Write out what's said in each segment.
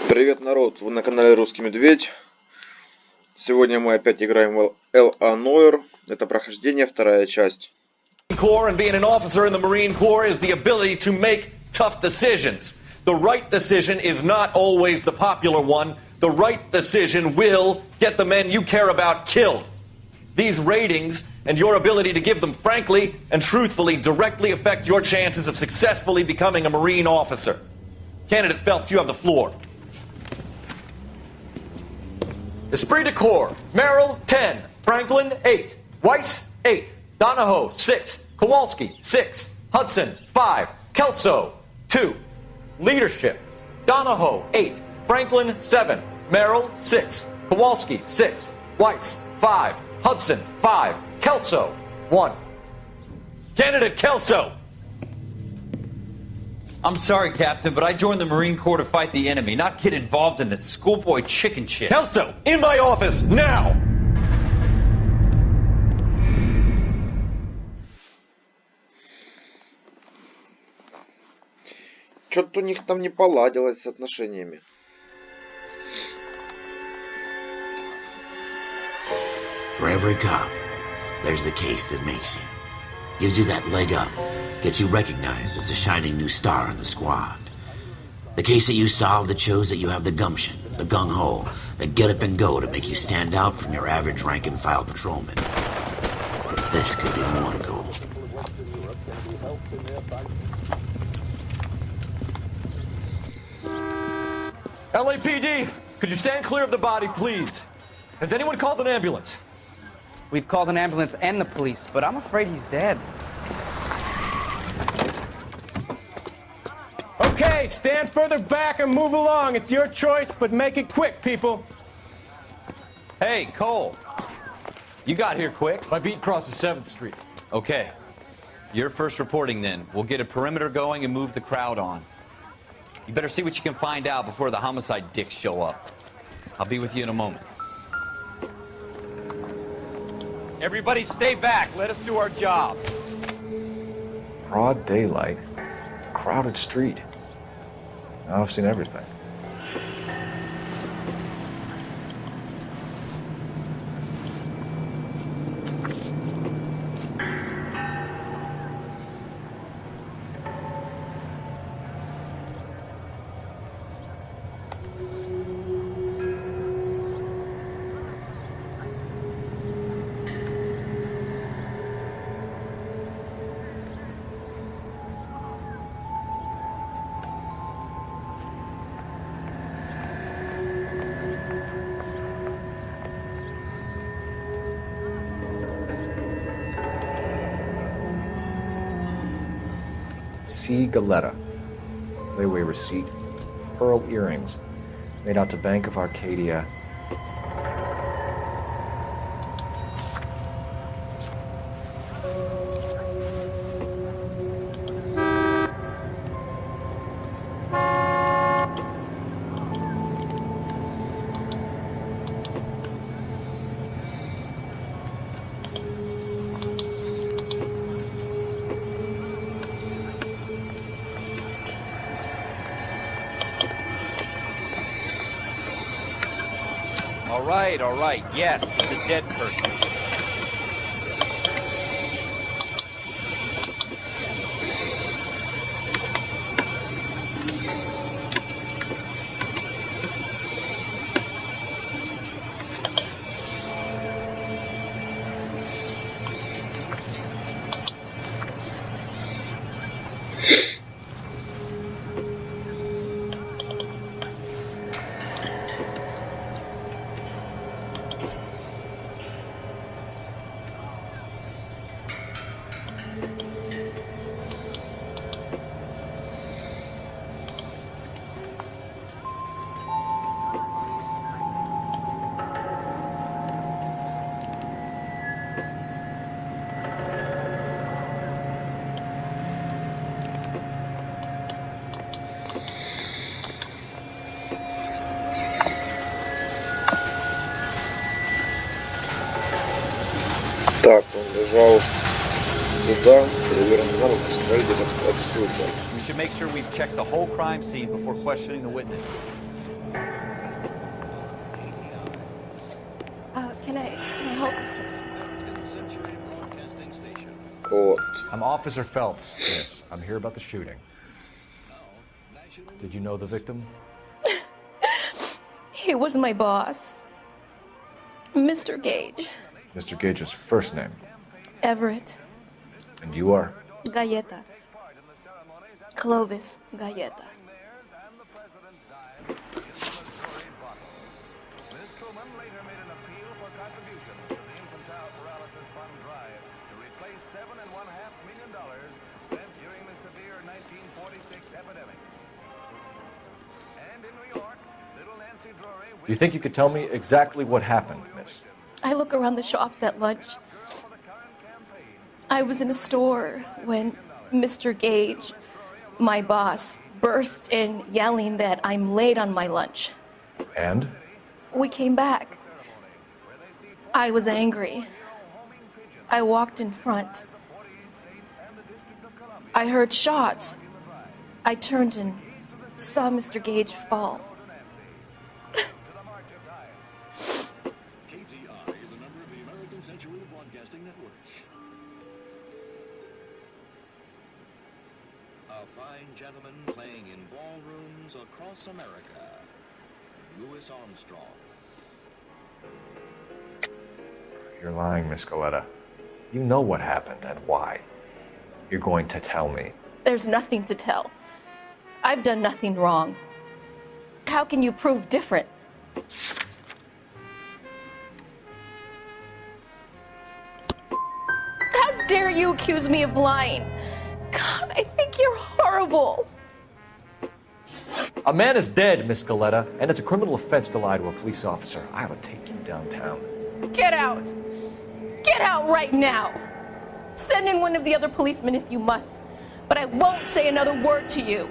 Привет, народ! Вы на канале Русский Медведь. Сегодня мы опять играем в A Noire. Это прохождение, вторая часть. And being an officer in the Marine Corps is the ability to make tough decisions. The right decision is not always the popular one. The right decision will get the men you care about killed. These ratings and your ability to give them frankly and truthfully directly affect your chances of successfully becoming a Marine officer. Candidate Phelps, you have the floor. Esprit de Corps, Merrill, 10. Franklin, 8. Weiss, 8. Donahoe, 6. Kowalski, 6. Hudson, 5. Kelso, 2. Leadership, Donahoe, 8. Franklin, 7. Merrill, 6. Kowalski, 6. Weiss, 5. Hudson, 5. Kelso, 1. Candidate Kelso! I'm sorry, Captain, but I joined the Marine Corps to fight the enemy, not get involved in this schoolboy chicken shit. Kelso, in my office, now! Что-то у них там не поладилось с отношениями. For every cop, there's the case that makes you. Gives you that leg up. Gets you recognized as the shining new star in the squad. The case that you solve that shows that you have the gumption, the gung-ho, the get up and go to make you stand out from your average rank-and-file patrolman. This could be the one goal. LAPD, could you stand clear of the body, please? Has anyone called an ambulance? We've called an ambulance and the police, but I'm afraid he's dead. Okay, stand further back and move along. It's your choice, but make it quick, people. Hey, Cole. You got here quick. My beat crosses 7th Street. Okay. You're first reporting then. We'll get a perimeter going and move the crowd on. You better see what you can find out before the homicide dicks show up. I'll be with you in a moment. Everybody stay back. Let us do our job. Broad daylight, crowded street. Now I've seen everything. C. Galetta. Layaway receipt. Pearl earrings. Made out to Bank of Arcadia. All right. Yes, it's a dead person. Так, он лежал сюда, перевернул на руку, сказали где-то отсюда. We should make sure we've checked the whole crime scene before questioning the witness. welcome, sir. Вот. I'm Officer Phelps. Yes, I'm here about the shooting. Did you know the victim? He was my boss, Mr. Gage. Mr. Gage's first name. Everett. And you are? Galleta. Clovis Galleta. Do you think you could tell me exactly what happened, miss? I look around the shops at lunch. I was in a store when Mr. Gage, my boss, bursts in yelling that I'm late on my lunch. And? We came back. I was angry. I walked in front. I heard shots. I turned and saw Mr. Gage fall. Gentlemen playing in ballrooms across America. Louis Armstrong. You're lying, Miss Galleta. You know what happened and why. You're going to tell me. There's nothing to tell. I've done nothing wrong. How can you prove different? How dare you accuse me of lying? God, I think you're horrible. A man is dead, Miss Galleta, and it's a criminal offense to lie to a police officer. I ought to take you downtown. Get out. Get out right now. Send in one of the other policemen if you must, but I won't say another word to you.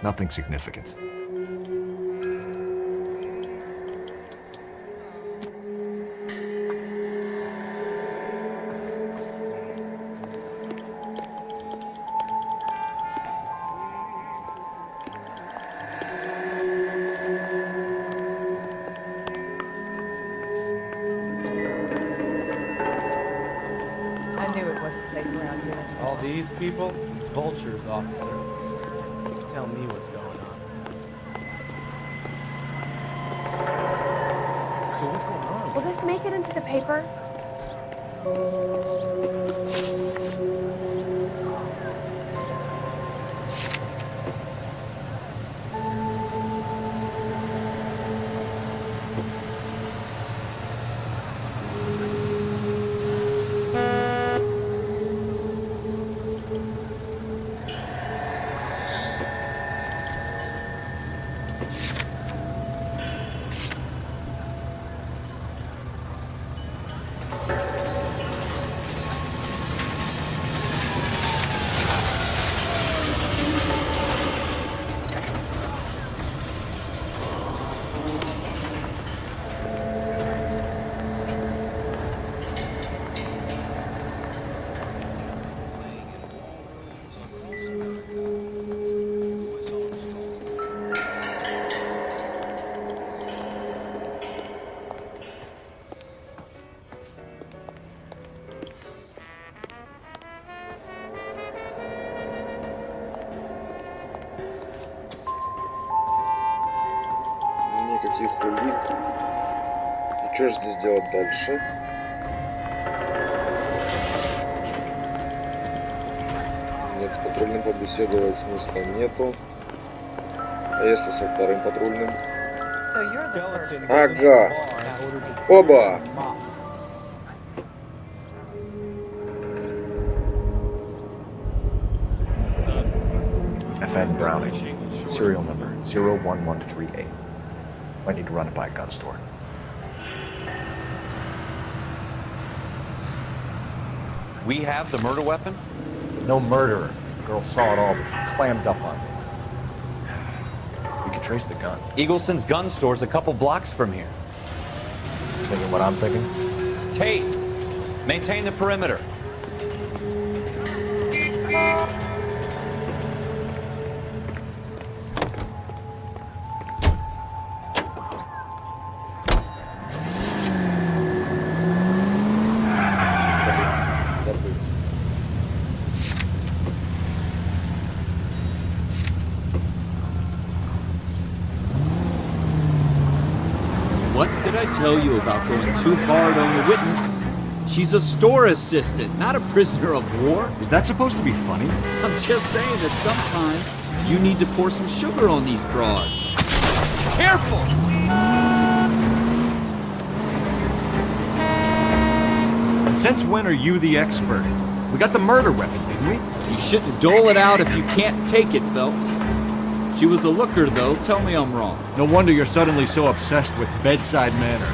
Nothing significant. I knew it wasn't safe around here. All these people? Vultures, officer. You can tell me what's going on. So what's going on? Will this make it into the paper? Никаких улик. И что же здесь делать дальше? Нет, с патрульным побеседовать смысла нету. А если со вторым патрульным? Ага. Оба! FN Browning, serial number 01138. Might need to run it by a gun store. We have the murder weapon? No murderer. The girl saw it all, but she clammed up on me. We could trace the gun. Eagleson's gun store's a couple blocks from here. Thinking what I'm thinking? Tate, maintain the perimeter. What did I tell you about going too hard on the witness? She's a store assistant, not a prisoner of war. Is that supposed to be funny? I'm just saying that sometimes you need to pour some sugar on these broads. Careful! And since when are you the expert? We got the murder weapon, didn't we? You shouldn't dole it out if you can't take it, Phelps. She was a looker, though. Tell me I'm wrong. No wonder you're suddenly so obsessed with bedside manner.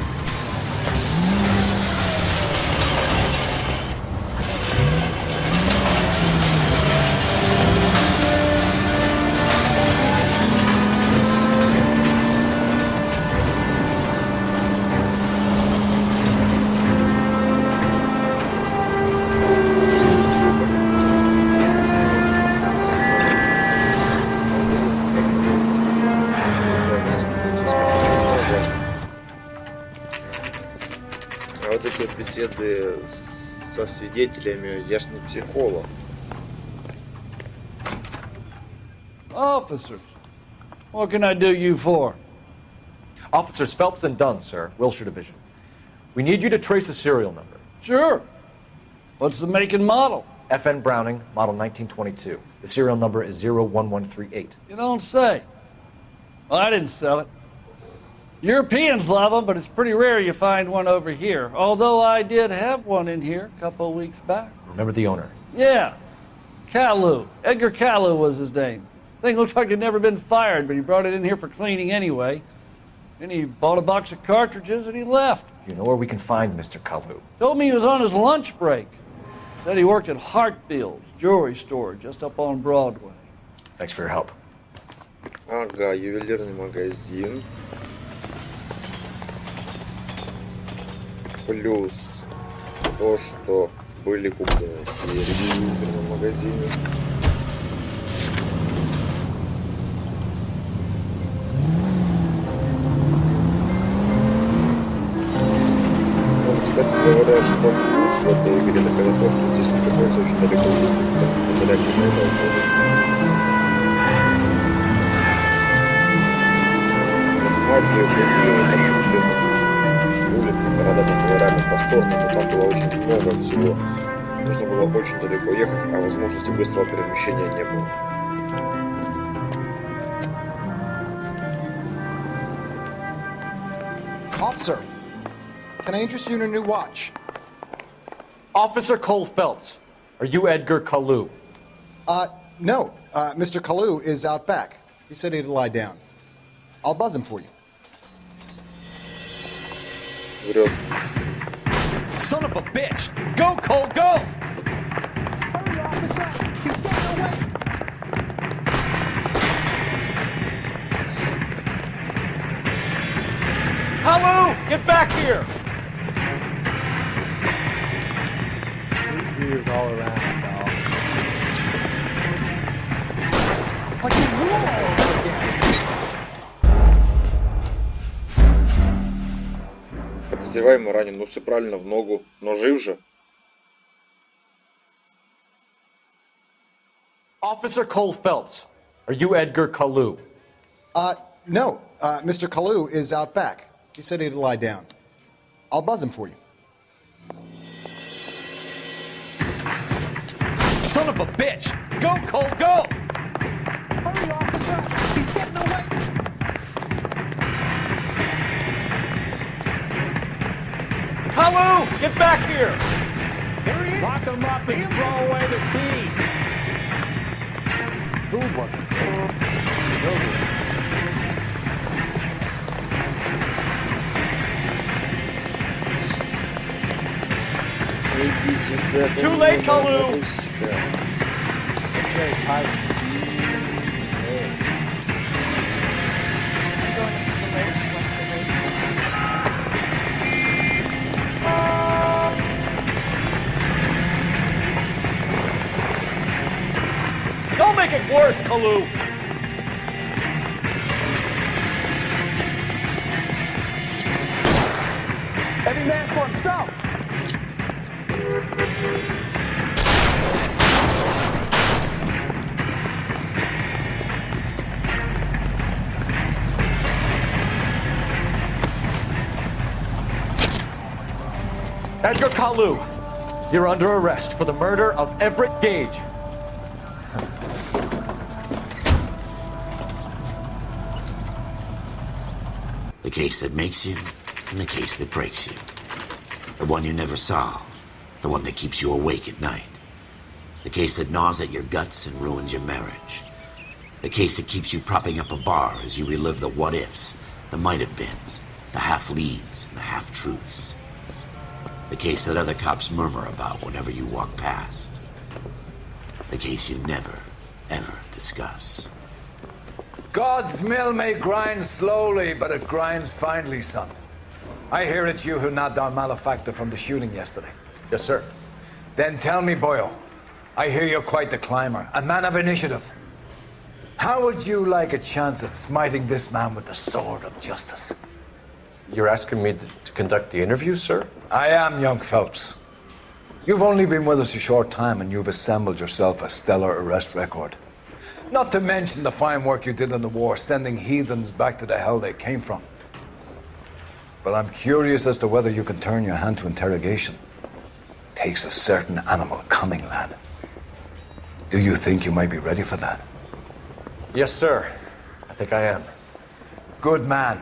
А вот эти вот беседы со свидетелями, я ж не психолог. Officers, what can I do you for? Officers Phelps and Dunn, sir, Wilshire Division. We need you to trace a serial number. Sure. What's the make and model? FN Browning, model 1922. The serial number is 01138. You don't say. Well, I didn't sell it. Europeans love them, but it's pretty rare you find one over here. Although I did have one in here a couple of weeks back. Remember the owner? Yeah. Caillou. Edgar Caillou was his name. Thing looked like he'd never been fired, but he brought it in here for cleaning anyway. Then he bought a box of cartridges and he left. You know where we can find Mr. Caillou? Told me he was on his lunch break. Said he worked at Hartfield's jewelry store just up on Broadway. Thanks for your help. Ага, ювелирный магазин. Плюс то, что были куплены серии в ювелирном магазине. Ну, кстати говоря, что плюс в этой игре, это то, что здесь не приходится очень далеко ездить, благодаря улицы, города там было реально просторно, но там было очень много всего. Нужно было очень далеко ехать, а возможности быстрого перемещения не было. Officer, can I interest you in a new watch? Officer Cole Phelps, are you Edgar Caillou? No. Mr. Caillou is out back. He said he'd lie down. I'll buzz him for you. Врет. Son of a bitch! Go, Cole, go! Hurry, officer! He's getting away! Caillou, get back here! Gears all around, dog. Подозреваемый ранен, ну все правильно, в ногу, но жив же. Officer Cole Phelps, are you Edgar Caillou? No. Mr. Caillou is out back. He said he'd lie down. I'll buzz him for you. Son of a bitch! Go, Cole, go! Hurry, officer! He's getting away! Caillou, get back here! Lock him up and throw away the key. Who was it? Иди сюда. Too late, Caillou! Okay, Tyler. Don't make it worse, Kalu! Heavy man for himself! Edgar Kalu, you're under arrest for the murder of Everett Gage. The case that makes you, and the case that breaks you. The one you never solve, the one that keeps you awake at night. The case that gnaws at your guts and ruins your marriage. The case that keeps you propping up a bar as you relive the what-ifs, the might-have-beens, the half-leads, and the half-truths. The case that other cops murmur about whenever you walk past. The case you never, ever discuss. God's mill may grind slowly, but it grinds finely, son. I hear it's you who nabbed our malefactor from the shooting yesterday. Yes, sir. Then tell me, Boyle, I hear you're quite the climber, a man of initiative. How would you like a chance at smiting this man with the sword of justice? You're asking me to conduct the interview, sir? I am, young Phelps. You've only been with us a short time and you've assembled yourself a stellar arrest record. Not to mention the fine work you did in the war, sending heathens back to the hell they came from. But I'm curious as to whether you can turn your hand to interrogation. Takes a certain animal cunning, lad. Do you think you might be ready for that? Yes, sir. I think I am. Good man.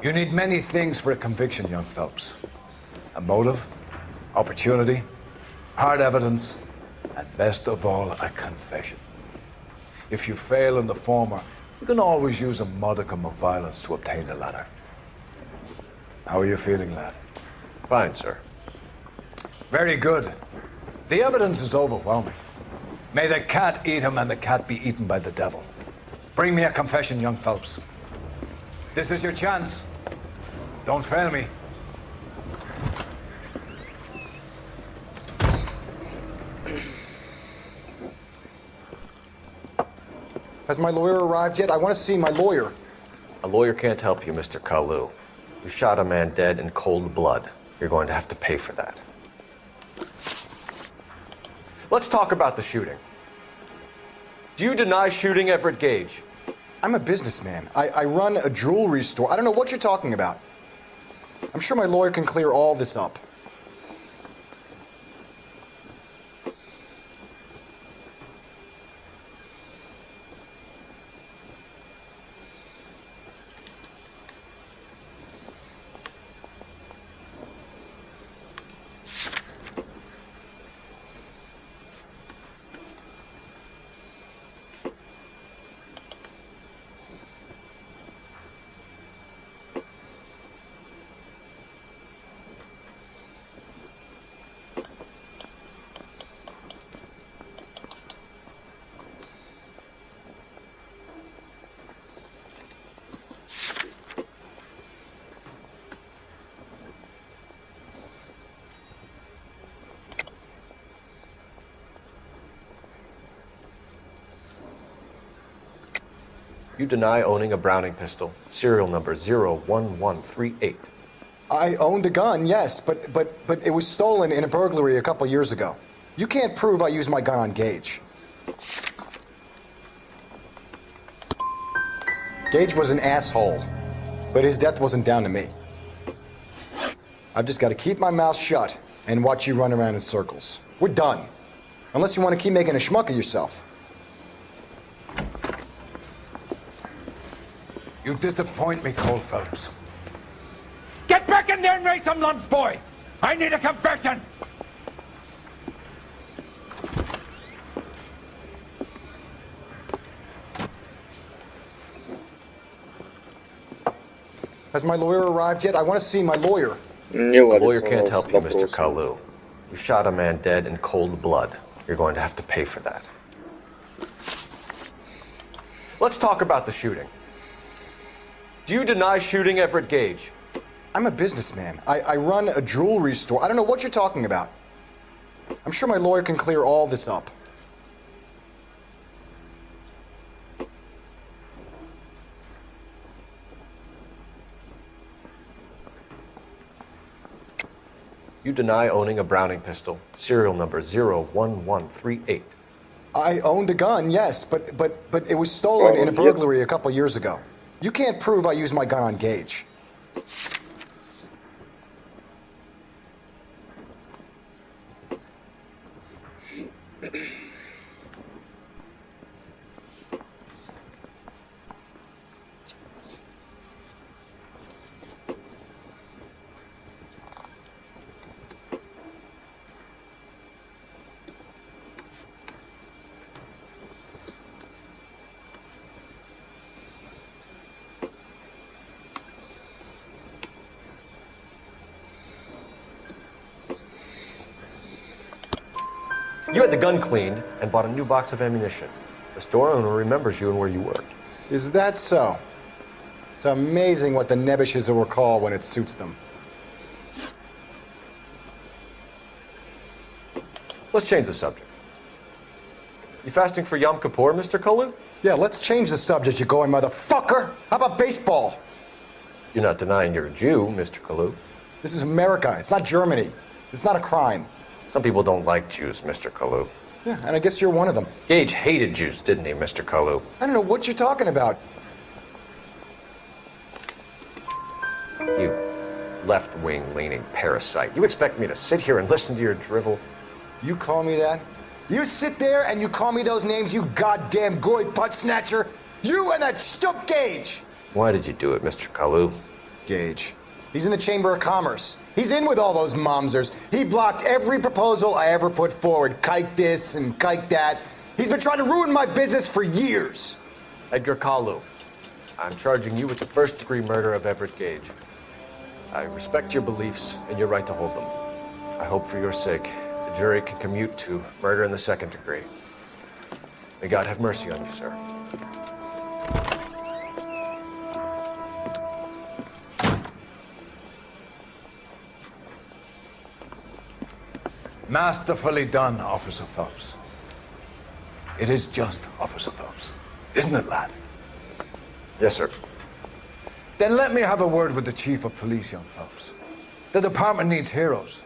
You need many things for a conviction, young Phelps. A motive, opportunity, hard evidence, and best of all, a confession. If you fail in the former, you can always use a modicum of violence to obtain the latter. How are you feeling, lad? Fine, sir. Very good. The evidence is overwhelming. May the cat eat him and the cat be eaten by the devil. Bring me a confession, young Phelps. This is your chance. Don't fail me. Has my lawyer arrived yet? I want to see my lawyer. A lawyer can't help you, Mr. Kalu. You shot a man dead in cold blood. You're going to have to pay for that. Let's talk about the shooting. Do you deny shooting Everett Gage? I'm a businessman. I run a jewelry store. I don't know what you're talking about. I'm sure my lawyer can clear all this up. You deny owning a Browning pistol, serial number 01138. I owned a gun, yes, but it was stolen in a burglary a couple years ago. You can't prove I used my gun on Gage. Gage was an asshole, but his death wasn't down to me. I've just got to keep my mouth shut and watch you run around in circles. We're done. Unless you want to keep making a schmuck of yourself. You disappoint me, Cole Phelps. Get back in there and raise some lumps, boy! I need a confession! Has my lawyer arrived yet? I want to see my lawyer. A lawyer can't help you, Mr. Kalu. You shot a man dead in cold blood. You're going to have to pay for that. Let's talk about the shooting. Do you deny shooting Everett Gage? I'm a businessman. I run a jewelry store. I don't know what you're talking about. I'm sure my lawyer can clear all this up. deny owning a Browning pistol, serial number 01138. I owned a gun, yes, but it was stolen in a burglary a couple years ago. You can't prove I used my gun on Gage. You had the gun cleaned and bought a new box of ammunition. The store owner remembers you and where you worked. Is that so? It's amazing what the Nebbishes will recall when it suits them. Let's change the subject. You fasting for Yom Kippur, Mr. Kalu? Yeah, let's change the subject, you going motherfucker. How about baseball? You're not denying you're a Jew, Mr. Kalu. This is America. It's not Germany. It's not a crime. Some people don't like Jews, Mr. Kalu. Yeah, and I guess you're one of them. Gage hated Jews, didn't he, Mr. Kalu? I don't know what you're talking about. You left-wing leaning parasite. You expect me to sit here and listen to your drivel? You call me that? You sit there and you call me those names, you goddamn goy butt snatcher? You and that stup Gage! Why did you do it, Mr. Kalu? Gage. He's in the Chamber of Commerce. He's in with all those momsers. He blocked every proposal I ever put forward. Kike this and kike that. He's been trying to ruin my business for years. Edgar Kalu, I'm charging you with the first-degree murder of Everett Gage. I respect your beliefs and your right to hold them. I hope for your sake the jury can commute to murder in the second degree. May God have mercy on you, sir. Masterfully done, Officer Phelps. It is just, Officer Phelps. Isn't it, lad? Yes, sir. Then let me have a word with the Chief of Police, young Phelps. The department needs heroes.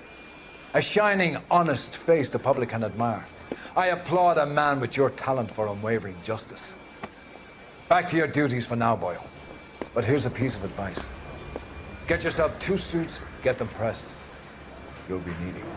A shining, honest face the public can admire. I applaud a man with your talent for unwavering justice. Back to your duties for now, boyo. But here's a piece of advice. Get yourself 2 suits, get them pressed. You'll be needing them.